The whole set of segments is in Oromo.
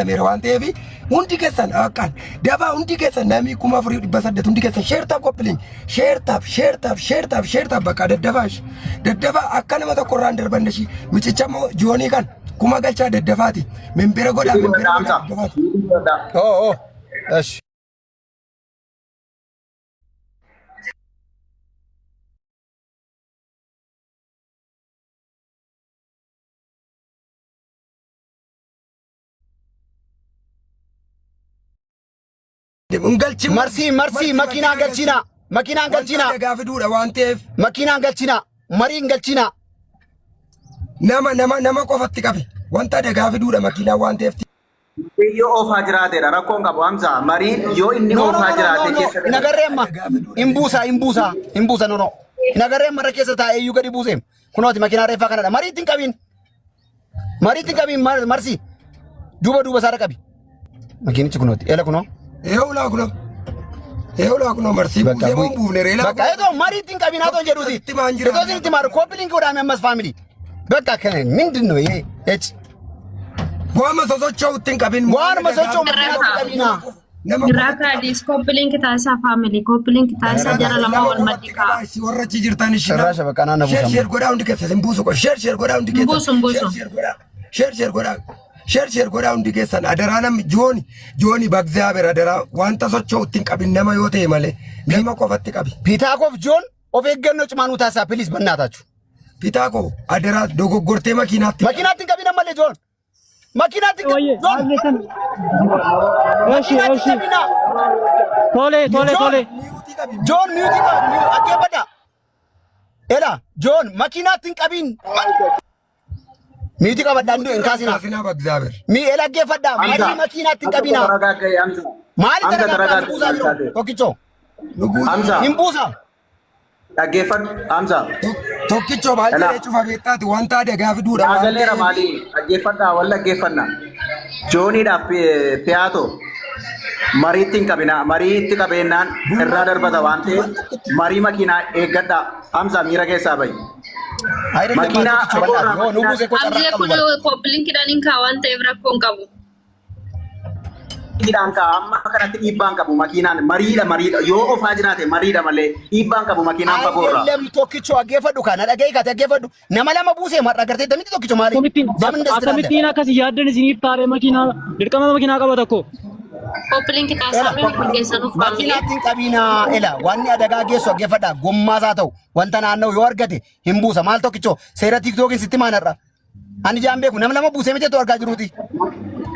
la mera waan ta'eef hundi keessan akkan daba hundi keessan namni kuma furii dhibba saddeet hundi keessan sheertaaf qophiin sheertaaf bakka daddaba akka nama tokko irraan darbanne shi michicha moo joonii kan kuma galchaa daddabaati membira godhaa daddabaati. እሺ مرسي ماكينة قلتينا دغافدودا وانتيف ماكينة قلتينا مرين قلتينا نما قفت قبي وانت دغافدودا ماكينة وانتيف يو اوفا جراته راكون قبو حمزة مرين يو اني اوفا جراته نغريما امبوسا نو نغريما ركيسة تا ايو غدي بوسيم كنوتي ماكينة ريفا كندا مرين تنكبين مرسي دوبا سارة قبي ماكينة كنوتي يلا كنو يولا كنو مرسي بوزيمون بوفنريلا بقى ايدو مرين تنكبين هاتون جدودي ايدو زين تمارو كوبلين كودا ميمس فاميلي بقى كنن مندنو ايش واما سوچو تنكبين وانا سوچو تنكبينا Giraaka adis koppiliin taasisaa family koppiliin taasisaa jara lama wal maddiqa. Warra jirtan ishee. Sarraasha bakka naannoo buusamu. Share godhaa hundi keessan buusu ko share godhaa hundi keessan. Buusu. Share godhaa hundi keessan adaraanam jooni bagzaaber adaraa wanta socho'u ittiin qabin nama yoo ta'e malee nama qofatti qabi. Pitaakof joon of eeggannoo cimaanuu taasisaa please bannaatachu. Pitaako adaraa dogoggortee makiinaatti qabin ammallee joon. Makiinaatti qabin. Tole. John music akebada. Ela John makiinaatti qabin. Music abaddandu enkasina bagzaaber. Mi ela gefadda mari makiinaatti qabina. Maali taragaagga buusa jiru tokkicho. Hamza. Himbuusa. Dhaggeeffadhu Hamza. Tokkicho maal jedhee cufa beektaati wanta dagaafiduudha. Agaleera maali dhaggeeffadhaa wal dhaggeeffanna. Jooniidhaaf Piyaato mariitti qabina mariitti qabeenyaan irraa darbata waan ta'eef marii makiinaa eeggadhaa Hamza miira keessaa bahi. Makiinaa koppiliin kidhaan waan ta'eef rakkoon qabu. Kidhaan amma kanatti dhiibbaan qabu makiinaan mariidha yoo ofaa jiraate mariidha malee dhiibbaan qabu makiinaan fagoorra. Ayyaanni tokkicho aggeeffadhu kana dhagee kate aggeeffadhu nama lama buusee marra gartee tamiti tokkicho maali? Akkamittiin akkas yaaddan isiniif taaree makiinaa dirqama makiinaa qaba tokko. Koppiliin taasisaa meeshaa geessanuuf family. Makiinaatti qabina ela wanni adagaa geessu aggeeffadha gommaasaa ta'u wanta naannoo yoo argate hin buusa maal tokkicho seera tiktookiin sitti maanarra. Ani jaan beeku nama lama buusee miti argaa jiruuti.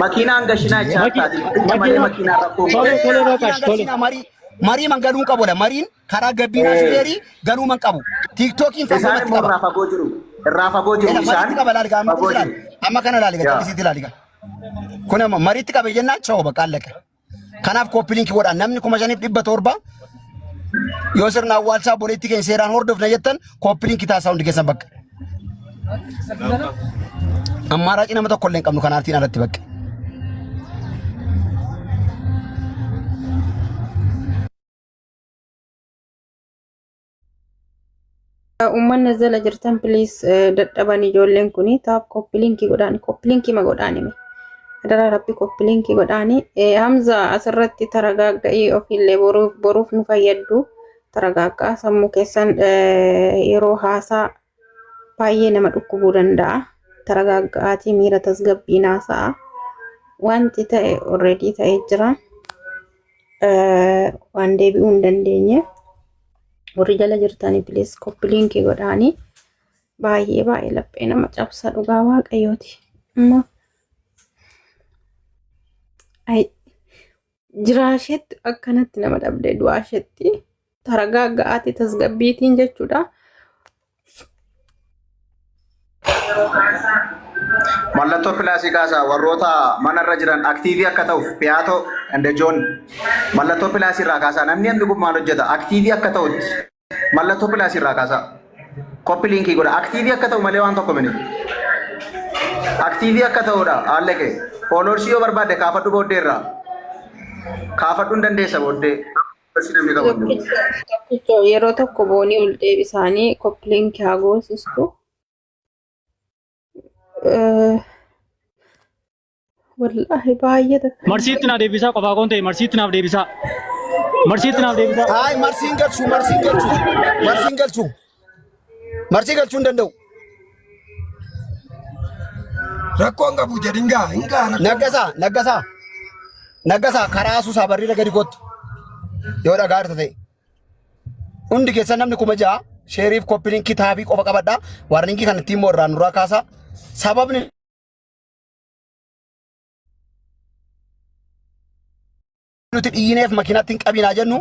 Makiinaan gashinaa ijaartaati. Makiinaa rakkoo. Tole. Marii man galuu qabu la mariin karaa gabbinaa shufeerii galuu man qabu. Tiktookiin isaan immoo irraa fagoo jiru isaan. Amma kana laaliga taphisiitti laaliga. Kun amma mariitti qabe jennaan choo bakka allaka. Kanaaf koppiliinki godha namni 5,700 yoo sirna awwaalchaa boleetti keenya seeraan hordofna jettan koppiliinki taasisaa hundi keessan bakka. Ammaaraaci nama tokko illee hin qabnu kanaaftiin alatti bakka. Uummanni jala jirtan please dadhaban ijoolleen kuni taap koppiliinkii godhaani me adara rabbi koppiliinkii godhaani Hamza asirratti taragaagga'i ofiillee boruuf nu fayyaddu taragaaggaa sammuu keessan yeroo haasaa baay'ee nama dhukkubuu danda'a taragaagga'aatii miira tasgabbiin haasa'a wanti ta'e already ta'ee jira waan deebi'uu hin dandeenye. Warri jala jirtanii please koppiliinkii godhaani baay'ee laphee nama cabsa dhugaa waaqayyooti. Jiraashetti akkanatti nama dhabdee du'aashetti taragaagga'aatii tasgabbiitiin jechuudha. Mallattoo pilaasii kaasaa warroota manarra jiran aktiivii akka ta'uuf Piyaato ande Joon mallattoo pilaasii irraa kaasaa namni hammi kun maal hojjeta aktiivii akka ta'utti mallattoo pilaasii irraa kaasaa koppiliinkii godha aktiivii akka ta'u malee waan tokko mini aktiivii akka ta'udha haalli kee fooloorsii yoo barbaadde kaafadhu booddee irraa kaafadhu hin dandeessa booddee. Yeroo tokko boonii ol deebisaanii koppiliinkii haa goosistu. Wallahi baay'ee takka. Marsiitti naaf deebisaa qofaa koon ta'e marsiitti naaf deebisaa. Marsiitti naaf deebisaa. Ay marsiin galchuu marsii galchuu hin danda'u. Rakkoon qabu jedhingaa hingaa Naggasaa karaa asuusaa barriira gadi kottu yoo dhagaa irra ta'e hundi keessa namni 6,000 sheeriif koppiliin kitaabii qofa qabadhaa warninkii kan ittiin immoo irraa nurraa kaasaa sababni nuti dhiyyineef makiinaatti hin qabinaa jennu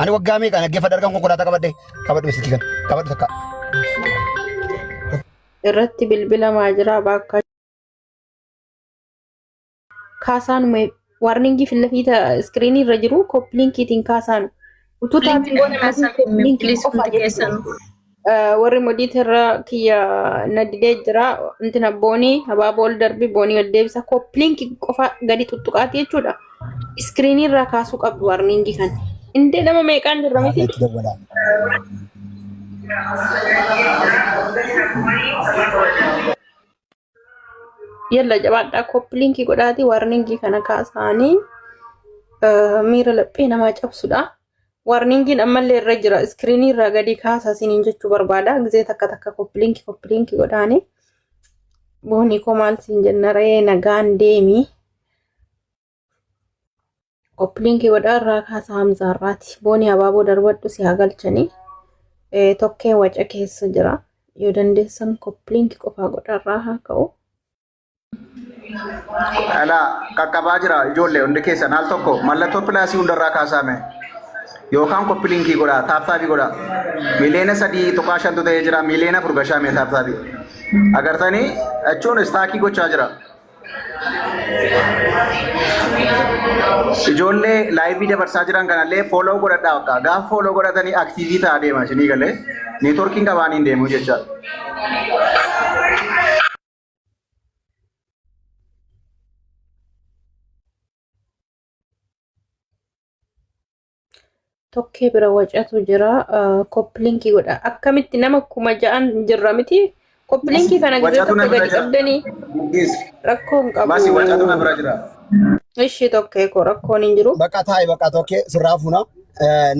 ani waggaa meeqa dhaggeeffadha argan konkolaataa qabadhu misikii kan qabadhu takka Irratti bilbilamaa jira bakka kaasaan warningi filafiita iskiriinii irra jiru koppiliinkiitiin kaasaan utuu taasiin koppiliinkii qofa jedhu warri modiita irra kiyya nadidee jira intina boonii habaaboo ol darbi boonii ol deebisa koppiliinkii qofa gadi tuttuqaati jechuudha iskiriinii irraa kaasuu qabdu warningi kan indee nama meeqaan jirra miti yalla jabaadhaa koppiliinkii godhaati warningii kana kaasaanii miira laphee namaa cabsudha. Warningiin ammallee irra jira iskiriinii irraa gadi kaasa isiniin jechuu barbaada. Gizee takka koppiliinkii godhaani. Boonii koo maal siin jenna ree nagaan deemi. Koppiliinkii godhaa irraa kaasa Hamzaarraati. Boonii habaaboo darbadhu si haa galchanii. Tokkeen waca keessa jira. Yoo dandeessan koppiliinkii qofaa godhaa irraa haa ka'u. Ala qaqqabaa jira ijoollee hundi keessan al tokko mallattoo pilaasii hundarraa kaasame yookaan koppiliinkii godha taaptaabii godha miliyoona 3.5 ta'ee jira miliyoona 4 taaptaabii agartanii jechuun istaakii gochaa jira. Ijoollee laayivii dabarsaa jiran kanallee fooloo godhadhaa akka gaafa fooloo godhatanii aktiivii ta'aa deema isinii galee neetworkiin qabaaniin deemu jecha. Tokkee bira wacatu jira koppiliinkii godha akkamitti nama 6,000 jirra miti koppiliinkii kana gizee tokko gadi qabdanii rakkoon qabu basi wacatu na bira jira ishii tokkee koo rakkoon hin jiru bakka taa'e bakka tokkee sirraa fuuna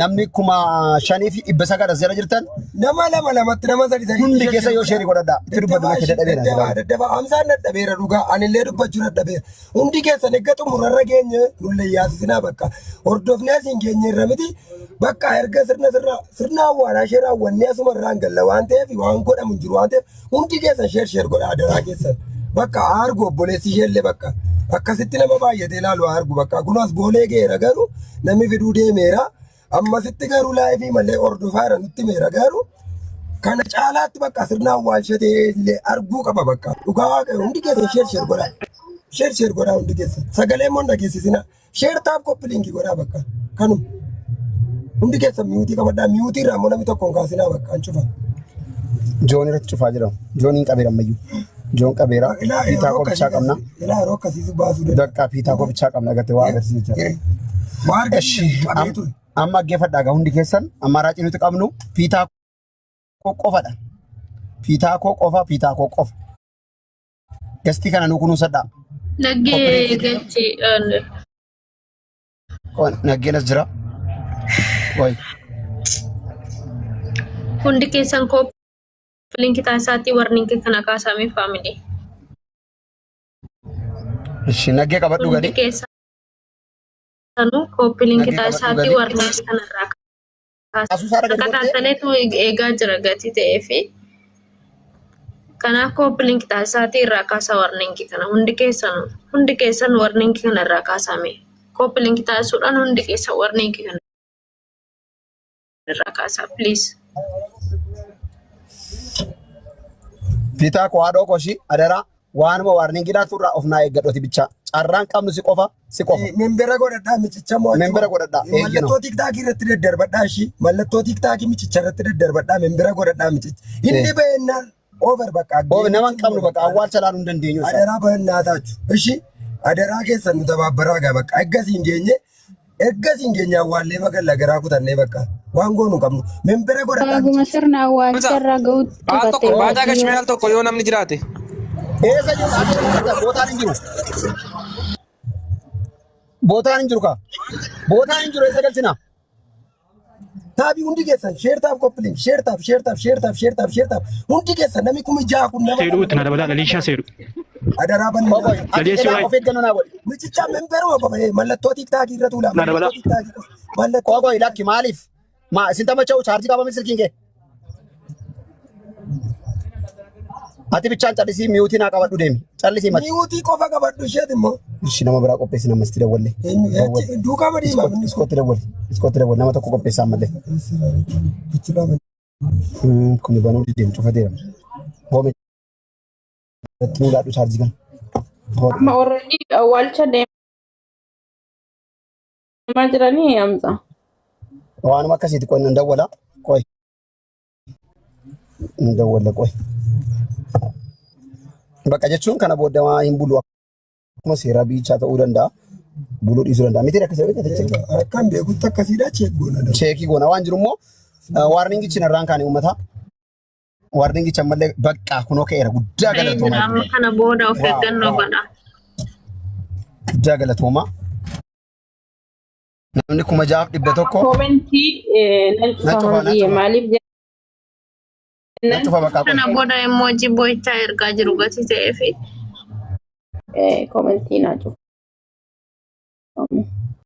namni 5,900 jala jirtan nama lamatti nama 3 hundi keessa yoo sheerii godhadhaa itti dubbadhu akka dadhabeera dadhaba amsaan dadhabeera dhugaa anillee dubbachuu dadhabeera hundi keessan eegga xumurarra geenye nullee yaasisinaa bakka hordofnee asiin geenye irra miti bakka erga sirna awwaalaa ishee raawwannee asuma irraan galla waan ta'eef waan godhamu jiru waan ta'eef hundi keessan sheer godhaa adaraa keessan bakka argu obboleessi isheellee bakka akkasitti nama baay'atee ilaalu argu bakka kunas boolee geera garuu namni fiduu deemeera ammasitti garuu laayifii malee hordofaa nutti meera garuu kana caalaatti bakka sirna awwaalchatee illee arguu qaba bakka dhugaa waaqayyo hundi keessan sheer godhaa hundi keessan sagalee immoo dhageessisina sheer taap koppiliinkii godhaa bakka kanuma. Hundi keessan miyuutii qabadhaa miyuutii irraa immoo namni tokkoon kaasinaa bakka an cufa. Joon irratti cufaa jira. Jooniin qabeera ammayyuu. Joon qabeera. Piitaa qofichaa qabna. Ilaa yeroo akkasiisu baasuu danda'a. Dakka piitaa qofichaa qabna gattee waa agarsiisu jira. Amma dhaggeeffadhaa gaa hundi keessan amma raacii nuti qabnu piitaa qofadha. Piitaa qofa. Gastii kana nuu kunuunsadhaa. Naggee galchi. Naggeenas jira. Wai. Hundi keessan koppiliinkii taasisaatti warninki kana kaasamee faamilii. Ishi naggee qabadhu gadi. Hundi keessan koppiliinkii taasisaatti warninki kanarraa kaasa. Akka taataleetu eegaa jira gatii ta'ee fi kanaaf koppiliinkii taasisaatti irraa kaasa warninki kana hundi keessan warninki kanarraa kaasame. Koppiliinkii taasisuudhaan hundi keessan warninki kana. Rakasa please. Piitaa koo haadhoo koshi adara waanuma warningiidhaa turraa of naa eeggadhooti bichaa carraan qabnu si qofa. Membera godhadhaa michicha moo membera godhadhaa mallattoo tiktaakii irratti daddarbadhaa ishii mallattoo tiktaakii michicha irratti daddarbadhaa membera godhadhaa michicha inni beennaan over bakka naman qabnu bakka awwaalcha laaluu hin dandeenyu adaraa beennaa taachu ishii adaraa keessan nu tabaabbaraa gaa bakka eggasiin geenye awwaallee magalla garaa kutannee bakka waan goonu qabnu membera godhadhaa Aguma sirna awwaalcharraa ga'uutti qabattee baataa gashmee al tokko yoo namni jiraate eessa jiru bootaan hin jiru Bootaan hin jiru kaa. Bootaan hin jiru eessa galchina? Taabii hundi keessan sheertaaf koppiliin sheertaaf hundi keessan namni kun ijaa kun nama. Seedu itti na dabala lalishaa seedu. Adaraa banni. Jadeessi waa'ee. Of eeggannoo naa godhe. Michicha memberuma qofa mallattoo tiktaakii irra tuula. Na dabala. Mallattoo. Qoqoi lakki maaliif? Isin taphacha'u chaarjii qabame silkiin kee. Ati bichaan callisii miyuutii naa qabadhu deemi. Callisii mati. Miyuutii qofa qabadhu isheet immoo. Ishi nama biraa qopheessi nama sitti dawwalle. Duukaa madiima. Iskootti dawwalle. Iskootti dawwalle nama tokko qopheessaa malee. Kuni banuu deemu cufa deema. Hoome. Itti muudhaadhu chaarjii kan. Amma already awwaalcha deemaa jiranii Hamza. Waanuma akkasiiti qoy nan dawwala. Qoy. Nan dawwalla qoy. Bakka jechuun kana boodamaa hin bulu akkuma seeraa biichaa ta'uu danda'a. Buluu dhiisuu danda'a. Miti akkasii beekate akkan beekutti akkasiidha cheekgoona. Cheekii goona waan jiru immoo waarningichi narraan kaanii uummata. Waarningichi ammallee bakka kunoo ka'eera guddaa galatooma. Amma kana booda of eeggannoo godha. Guddaa galatooma. Namni 6,100. Komentii nan cufa maaliif kana booda emoji boo'ichaa ergaa jiru gatii ta'eefi. Komentii naa cufa.